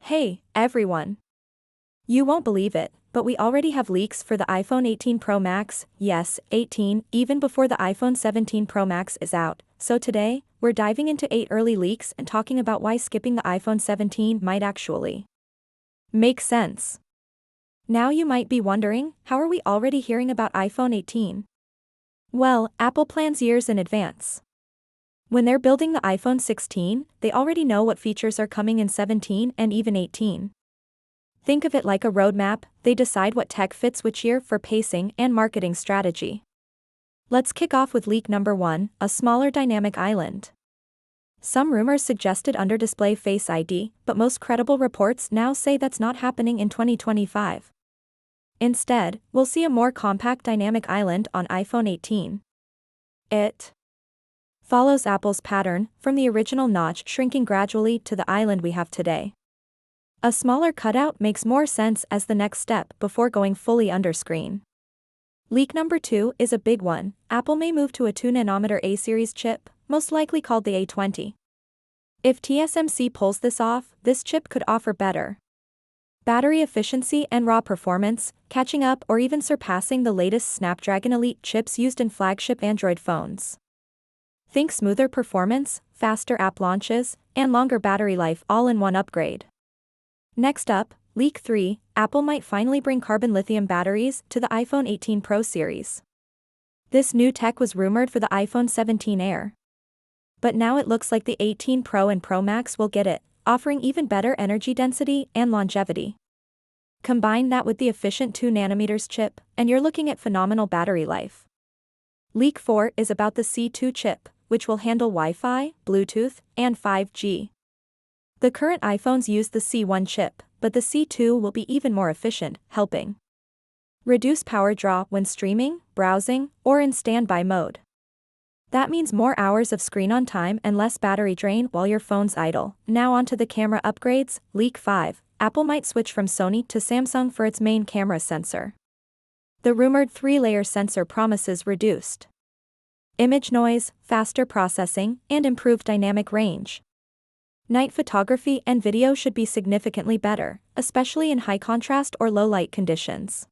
Hey, everyone. You won't believe it, but we already have leaks for the iPhone 18 Pro Max, yes, 18, even before the iPhone 17 Pro Max is out. So today, we're diving into 8 early leaks and talking about why skipping the iPhone 17 might actually make sense. Now you might be wondering, how are we already hearing about iPhone 18? Well, Apple plans years in advance. When they're building the iPhone 16, they already know what features are coming in 17 and even 18. Think of it like a roadmap, they decide what tech fits which year for pacing and marketing strategy. Let's kick off with leak number 1, a smaller dynamic island. Some rumors suggested under-display Face ID, but most credible reports now say that's not happening in 2025. Instead, we'll see a more compact dynamic island on iPhone 18. It follows Apple's pattern, from the original notch shrinking gradually to the island we have today. A smaller cutout makes more sense as the next step before going fully underscreen. Leak number 2 is a big one. Apple may move to a 2nm A-series chip, most likely called the A20. If TSMC pulls this off, this chip could offer better battery efficiency and raw performance, catching up or even surpassing the latest Snapdragon Elite chips used in flagship Android phones. Think smoother performance, faster app launches, and longer battery life all in one upgrade. Next up, leak 3, Apple might finally bring carbon lithium batteries to the iPhone 18 Pro series. This new tech was rumored for the iPhone 17 Air. But now it looks like the 18 Pro and Pro Max will get it, offering even better energy density and longevity. Combine that with the efficient 2nm chip, and you're looking at phenomenal battery life. Leak 4 is about the C2 chip, which will handle Wi-Fi, Bluetooth, and 5G. The current iPhones use the C1 chip, but the C2 will be even more efficient, helping reduce power draw when streaming, browsing, or in standby mode. That means more hours of screen on time and less battery drain while your phone's idle. Now onto the camera upgrades. Leak 5, Apple might switch from Sony to Samsung for its main camera sensor. The rumored 3-layer sensor promises reduced image noise, faster processing, and improved dynamic range. Night photography and video should be significantly better, especially in high contrast or low light conditions.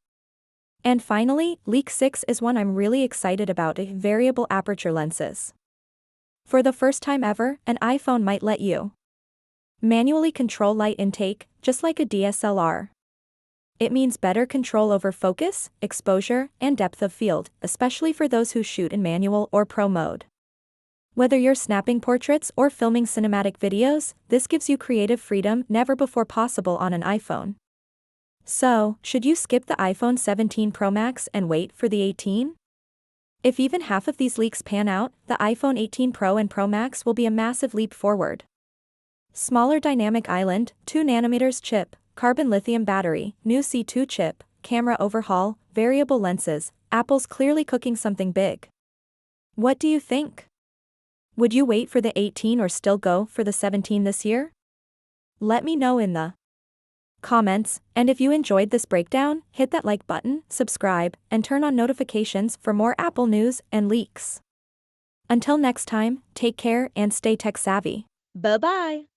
And finally, leak 6 is one I'm really excited about: variable aperture lenses. For the first time ever, an iPhone might let you manually control light intake, just like a DSLR. It means better control over focus, exposure, and depth of field, especially for those who shoot in manual or pro mode. Whether you're snapping portraits or filming cinematic videos, this gives you creative freedom never before possible on an iPhone. So, should you skip the iPhone 17 Pro Max and wait for the 18? If even half of these leaks pan out, the iPhone 18 Pro and Pro Max will be a massive leap forward. Smaller dynamic island, 2nm chip, carbon lithium battery, new C2 chip, camera overhaul, variable lenses, Apple's clearly cooking something big. What do you think? Would you wait for the 18 or still go for the 17 this year? Let me know in the comments, and if you enjoyed this breakdown, hit that like button, subscribe, and turn on notifications for more Apple news and leaks. Until next time, take care and stay tech savvy. Bye-bye.